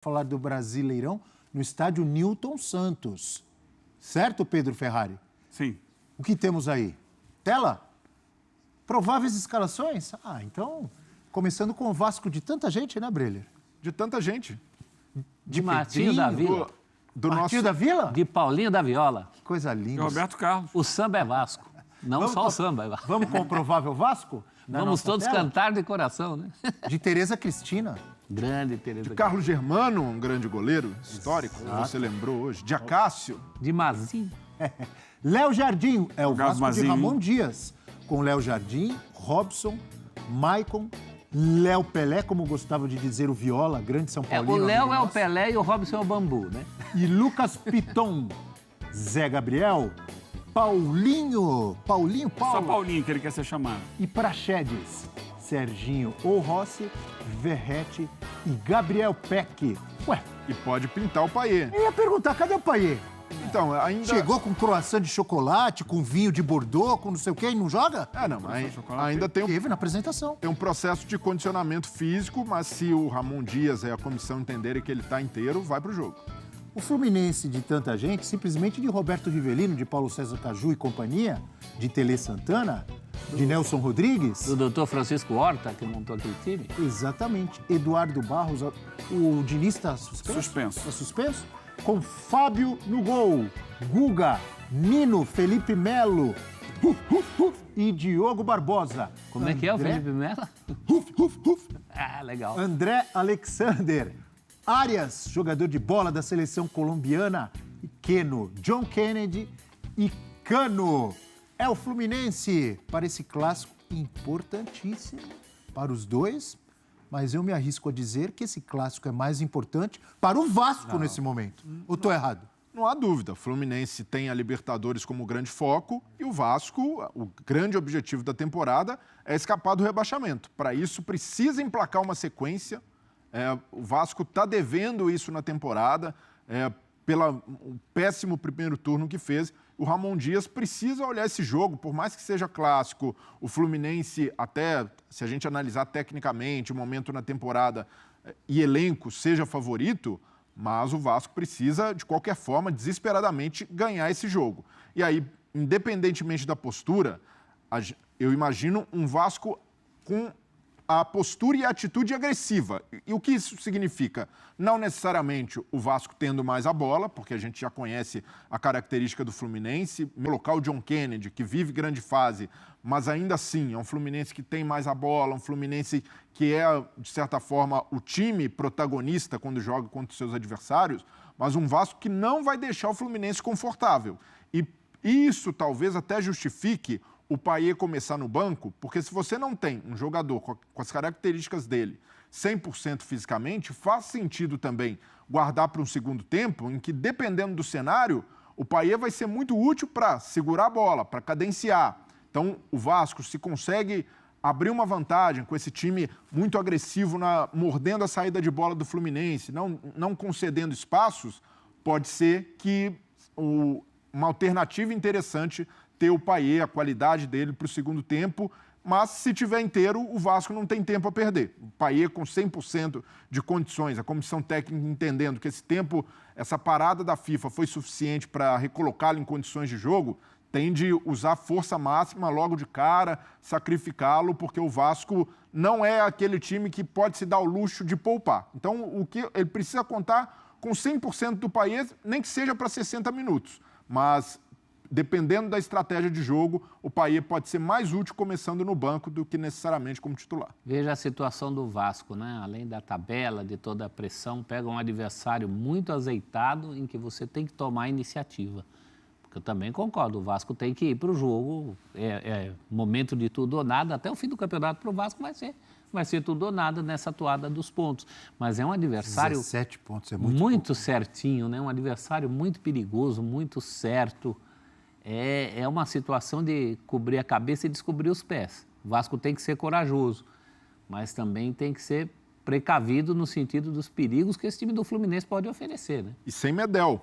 falar do Brasileirão no estádio Newton Santos. Certo, Pedro Ferrari? Sim. O que temos aí? Tela? Prováveis escalações? Então, começando com o Vasco de tanta gente, né, Breler? De tanta gente. De Martinho da Vila. Martinho da Vila? De Paulinho da Viola. Que coisa linda. E Roberto Carlos. O samba é Vasco. Não só o samba é Vasco. Vamos com o provável Vasco? Vamos todos cantar de coração, né? De Tereza Cristina. Grande Tereza. De Carlos Germano, um grande goleiro histórico, você lembrou hoje. De Acácio. De Mazinho. Léo Jardim, é o Vasco de Mazinho. Ramon Dias. Com Léo Jardim, Robson, Maicon, Léo Pelé, como gostava de dizer o Viola, grande São Paulino. O Léo amigo é o nosso. Pelé e o Robson é o Bambu, né? E Lucas Piton, Zé Gabriel, Paulinho, Só Paulinho que ele quer ser chamado. e Praxedes, Serginho ou Rossi, Verrete e Gabriel Peck. Ué, E pode pintar o Payet. eu ia perguntar, cadê o Payet? Então, ainda... Chegou com croissant de chocolate, com vinho de Bordeaux, com não sei o quê, e não joga? Não, ainda tem Teve na apresentação. um processo de condicionamento físico, mas se o Ramon Dias e a comissão entenderem que ele está inteiro, vai pro jogo. O Fluminense de tanta gente, simplesmente de Roberto Rivelino, de Paulo César Caju e companhia, de Tele Santana, de Nelson Rodrigues. Do doutor Francisco Horta, que montou aquele time. Exatamente. Eduardo Barros, o Diniz está suspenso? Suspenso. Está suspenso? Com Fábio no gol, Guga, Nino, Felipe Melo e Diogo Barbosa. Como é que é o André- Felipe Melo? Huf. Ah, legal. André Alexander, Arias, jogador de bola da seleção colombiana, e Keno, John Kennedy e Cano. É o Fluminense para esse clássico importantíssimo para os dois, mas eu me arrisco a dizer que esse clássico é mais importante para o Vasco nesse momento. Ou estou errado? Não há dúvida, o Fluminense tem a Libertadores como grande foco e o Vasco, o grande objetivo da temporada é escapar do rebaixamento. Para isso, precisa emplacar uma sequência. O Vasco está devendo isso na temporada, pelo péssimo primeiro turno que fez. O Ramon Dias precisa olhar esse jogo, por mais que seja clássico, o Fluminense, até se a gente analisar tecnicamente o momento na temporada e elenco seja favorito, mas o Vasco precisa, de qualquer forma, desesperadamente ganhar esse jogo. E aí, independentemente da postura, eu imagino um Vasco com a postura e a atitude agressiva. E o que isso significa? Não necessariamente o Vasco tendo mais a bola, porque a gente já conhece a característica do Fluminense, colocar o John Kennedy, que vive grande fase, mas ainda assim é um Fluminense que tem mais a bola, um Fluminense que é, de certa forma, o time protagonista quando joga contra os seus adversários, mas um Vasco que não vai deixar o Fluminense confortável. E isso talvez até justifique o Payet começar no banco, porque se você não tem um jogador com as características dele 100% fisicamente, faz sentido também guardar para um segundo tempo em que, dependendo do cenário, o Payet vai ser muito útil para segurar a bola, para cadenciar. Então, o Vasco, se consegue abrir uma vantagem com esse time muito agressivo, mordendo a saída de bola do Fluminense, não concedendo espaços, pode ser que uma alternativa interessante ter o Payet, a qualidade dele para o segundo tempo, mas se tiver inteiro, o Vasco não tem tempo a perder. O Payet com 100% de condições, a comissão técnica entendendo que esse tempo, essa parada da FIFA foi suficiente para recolocá-lo em condições de jogo, tem de usar força máxima logo de cara, sacrificá-lo, porque o Vasco não é aquele time que pode se dar o luxo de poupar. Então, ele precisa contar com 100% do Payet, nem que seja para 60 minutos, mas dependendo da estratégia de jogo, o Payet pode ser mais útil começando no banco do que necessariamente como titular. Veja a situação do Vasco, né? Além da tabela, de toda a pressão, pega um adversário muito azeitado em que você tem que tomar a iniciativa. Porque eu também concordo, o Vasco tem que ir para o jogo, momento de tudo ou nada, até o fim do campeonato para o Vasco vai ser tudo ou nada nessa atuada dos pontos. Mas é um adversário 17 pontos, é muito certinho, né? Um adversário muito perigoso, muito certo. É uma situação de cobrir a cabeça e descobrir os pés. O Vasco tem que ser corajoso, mas também tem que ser precavido no sentido dos perigos que esse time do Fluminense pode oferecer, né? E sem Medel.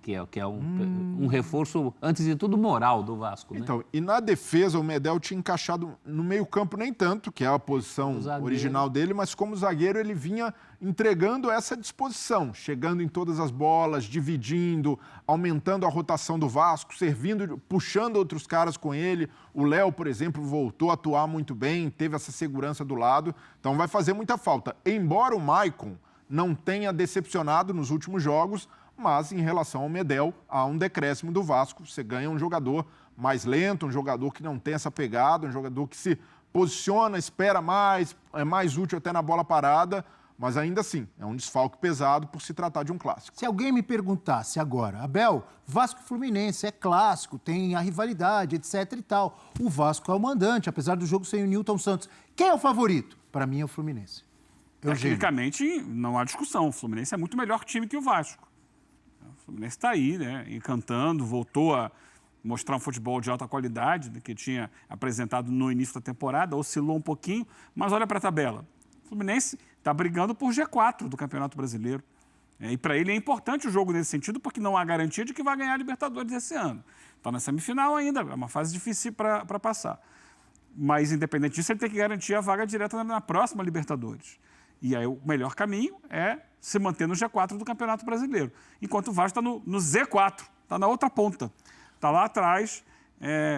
Que é um reforço, antes de tudo, moral do Vasco, né? Então, e na defesa, o Medel tinha encaixado no meio-campo nem tanto, que é a posição original dele, mas como zagueiro ele vinha entregando essa disposição, chegando em todas as bolas, dividindo, aumentando a rotação do Vasco, servindo, puxando outros caras com ele. O Léo, por exemplo, voltou a atuar muito bem, teve essa segurança do lado, então vai fazer muita falta. Embora o Maicon não tenha decepcionado nos últimos jogos, mas em relação ao Medel, há um decréscimo do Vasco. Você ganha um jogador mais lento, um jogador que não tem essa pegada, um jogador que se posiciona, espera mais, é mais útil até na bola parada, mas ainda assim, é um desfalque pesado por se tratar de um clássico. Se alguém me perguntasse agora, Abel, Vasco e Fluminense é clássico, tem a rivalidade, etc e tal. O Vasco é o mandante, apesar do jogo sem o Nilton Santos. Quem é o favorito? Para mim é o Fluminense. Tecnicamente, não há discussão. O Fluminense é muito melhor time que o Vasco. O Fluminense está aí, né, encantando, voltou a mostrar um futebol de alta qualidade, né, que tinha apresentado no início da temporada, oscilou um pouquinho, mas olha para a tabela. O Fluminense está brigando por G4 do Campeonato Brasileiro. E para ele é importante o jogo nesse sentido, porque não há garantia de que vai ganhar a Libertadores esse ano. Está na semifinal ainda, é uma fase difícil para passar. Mas, independente disso, ele tem que garantir a vaga direta na próxima Libertadores. E aí o melhor caminho é se manter no G4 do Campeonato Brasileiro. Enquanto o Vasco está no Z4, está na outra ponta. Está lá atrás,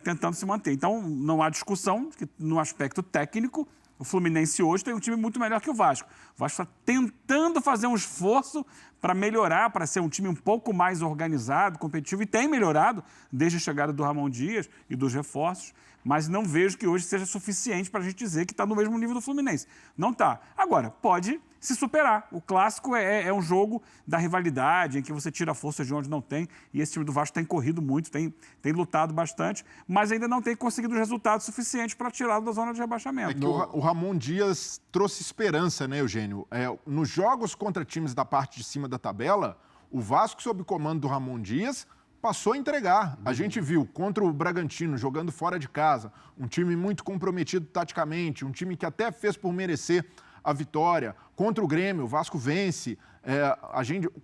tentando se manter. Então, não há discussão que, no aspecto técnico, o Fluminense hoje tem um time muito melhor que o Vasco. O Vasco está tentando fazer um esforço para melhorar, para ser um time um pouco mais organizado, competitivo, e tem melhorado desde a chegada do Ramon Dias e dos reforços, mas não vejo que hoje seja suficiente para a gente dizer que está no mesmo nível do Fluminense. Não está. Agora, pode se superar. O clássico é um jogo da rivalidade, em que você tira a força de onde não tem, e esse time do Vasco tem corrido muito, tem lutado bastante, mas ainda não tem conseguido os resultados suficientes para tirá-lo da zona de rebaixamento. É que o Ramon Dias trouxe esperança, né, Eugênio? Nos jogos contra times da parte de cima da tabela, o Vasco, sob comando do Ramon Dias, passou a entregar. A gente viu contra o Bragantino, jogando fora de casa, um time muito comprometido taticamente, um time que até fez por merecer a vitória. Contra o Grêmio, o Vasco vence.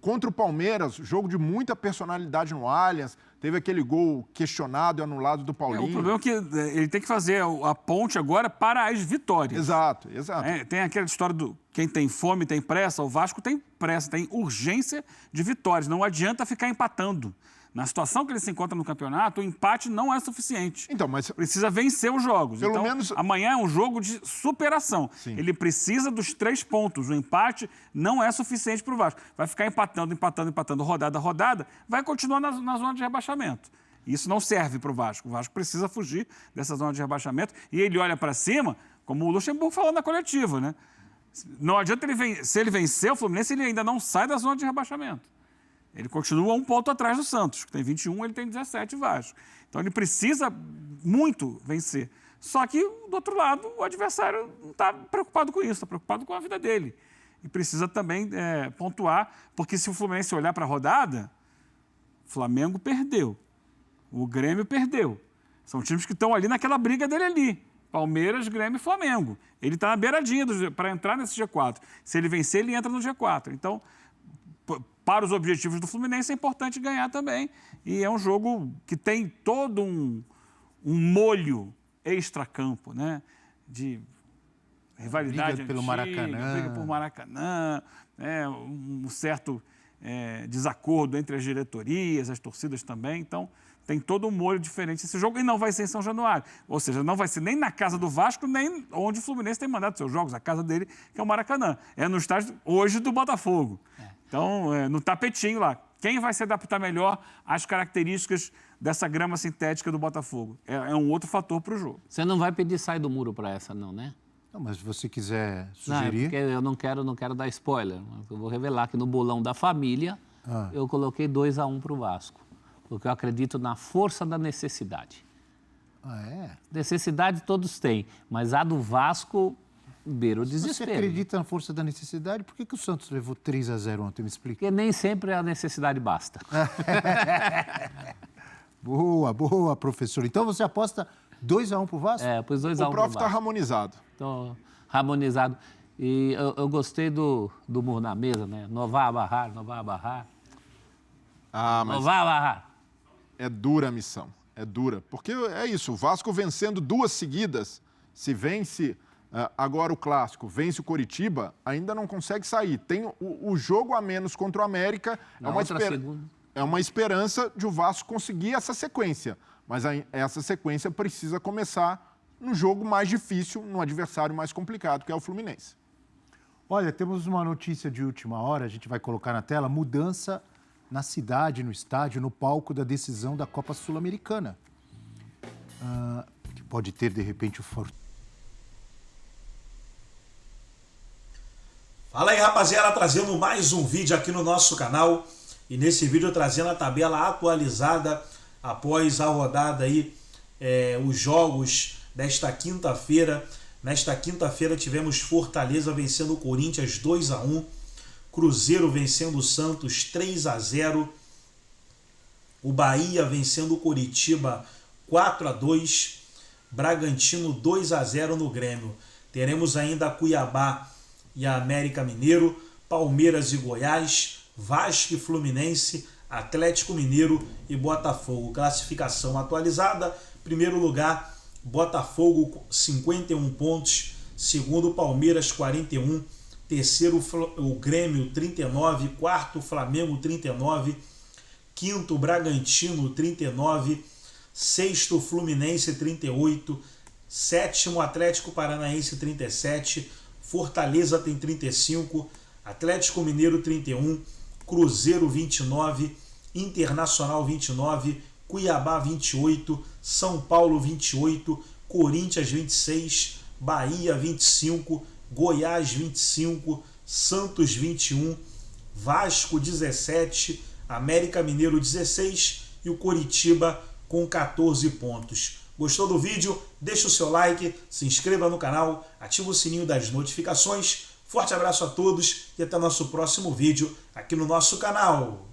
Contra o Palmeiras, jogo de muita personalidade no Allianz. Teve aquele gol questionado e anulado do Paulinho. O problema é que ele tem que fazer a ponte agora para as vitórias. Exato. Tem aquela história do quem tem fome tem pressa. O Vasco tem pressa, tem urgência de vitórias. Não adianta ficar empatando. Na situação que ele se encontra no campeonato, o empate não é suficiente. Então, mas precisa vencer os jogos. Pelo menos amanhã é um jogo de superação. Sim. Ele precisa dos 3 pontos. O empate não é suficiente para o Vasco. Vai ficar empatando, rodada a rodada, vai continuar na zona de rebaixamento. Isso não serve para o Vasco. O Vasco precisa fugir dessa zona de rebaixamento. E ele olha para cima, como o Luxemburgo falou na coletiva, né? Não adianta se ele vencer o Fluminense, ele ainda não sai da zona de rebaixamento. Ele continua 1 ponto atrás do Santos, que tem 21, ele tem 17 Vasco. Então ele precisa muito vencer. Só que, do outro lado, o adversário não está preocupado com isso, está preocupado com a vida dele. E precisa também pontuar, porque se o Fluminense olhar para a rodada, o Flamengo perdeu, o Grêmio perdeu. São times que estão ali naquela briga dele ali. Palmeiras, Grêmio e Flamengo. Ele está na beiradinha para entrar nesse G4. Se ele vencer, ele entra no G4. Então, para os objetivos do Fluminense, é importante ganhar também. E é um jogo que tem todo um molho extracampo, né? De rivalidade briga pelo antiga, Maracanã. briga por Maracanã, um certo desacordo entre as diretorias, as torcidas também. Então, tem todo um molho diferente esse jogo e não vai ser em São Januário. Ou seja, não vai ser nem na casa do Vasco, nem onde o Fluminense tem mandado seus jogos, a casa dele, que é o Maracanã. É no estádio hoje do Botafogo. Então, no tapetinho lá. Quem vai se adaptar melhor às características dessa grama sintética do Botafogo? É um outro fator para o jogo. Você não vai pedir sai do muro para essa, não, né? Não, mas se você quiser Não, sugerir... porque eu não quero dar spoiler. Mas eu vou revelar que no bolão da família, eu coloquei 2-1 para o Vasco. Porque eu acredito na força da necessidade. Necessidade todos têm, mas a do Vasco beira o desespero. Se você acredita na força da necessidade, por que o Santos levou 3-0 ontem? Me explica. Porque nem sempre a necessidade basta. Boa, professor. Então você aposta 2-1 pro Vasco? Pois 2-1 pro Vasco. o prof está harmonizado. Estou harmonizado. E eu gostei do murro na mesa, né? Não vá barrar. Ah, mas Não vai amarrar. é dura a missão. É dura. Porque é isso, o Vasco vencendo 2 seguidas, se vence agora o Clássico, vence o Coritiba, ainda não consegue sair. Tem o jogo a menos contra o América, é uma esperança de o Vasco conseguir essa sequência. Mas essa sequência precisa começar no jogo mais difícil, no adversário mais complicado, que é o Fluminense. Olha, temos uma notícia de última hora, a gente vai colocar na tela, mudança na cidade, no estádio, no palco da decisão da Copa Sul-Americana. Que pode ter, de repente, o Fortaleza. Fala aí, rapaziada, trazendo mais um vídeo aqui no nosso canal. E nesse vídeo trazendo a tabela atualizada após a rodada aí, os jogos desta quinta-feira. Nesta quinta-feira tivemos Fortaleza vencendo o Corinthians 2-1. Cruzeiro vencendo o Santos 3-0. O Bahia vencendo o Coritiba 4-2. Bragantino 2-0 no Grêmio. Teremos ainda Cuiabá e a América Mineiro, Palmeiras e Goiás, Vasco e Fluminense, Atlético Mineiro e Botafogo. Classificação atualizada: primeiro lugar, Botafogo 51 pontos, segundo Palmeiras 41, terceiro o Grêmio 39, quarto Flamengo 39, quinto Bragantino 39, sexto Fluminense 38, sétimo Atlético Paranaense 37, Fortaleza tem 35, Atlético Mineiro 31, Cruzeiro 29, Internacional 29, Cuiabá 28, São Paulo 28, Corinthians 26, Bahia 25, Goiás 25, Santos 21, Vasco 17, América Mineiro 16 e o Coritiba com 14 pontos. Gostou do vídeo? Deixa o seu like, se inscreva no canal, ativa o sininho das notificações. Forte abraço a todos e até nosso próximo vídeo aqui no nosso canal.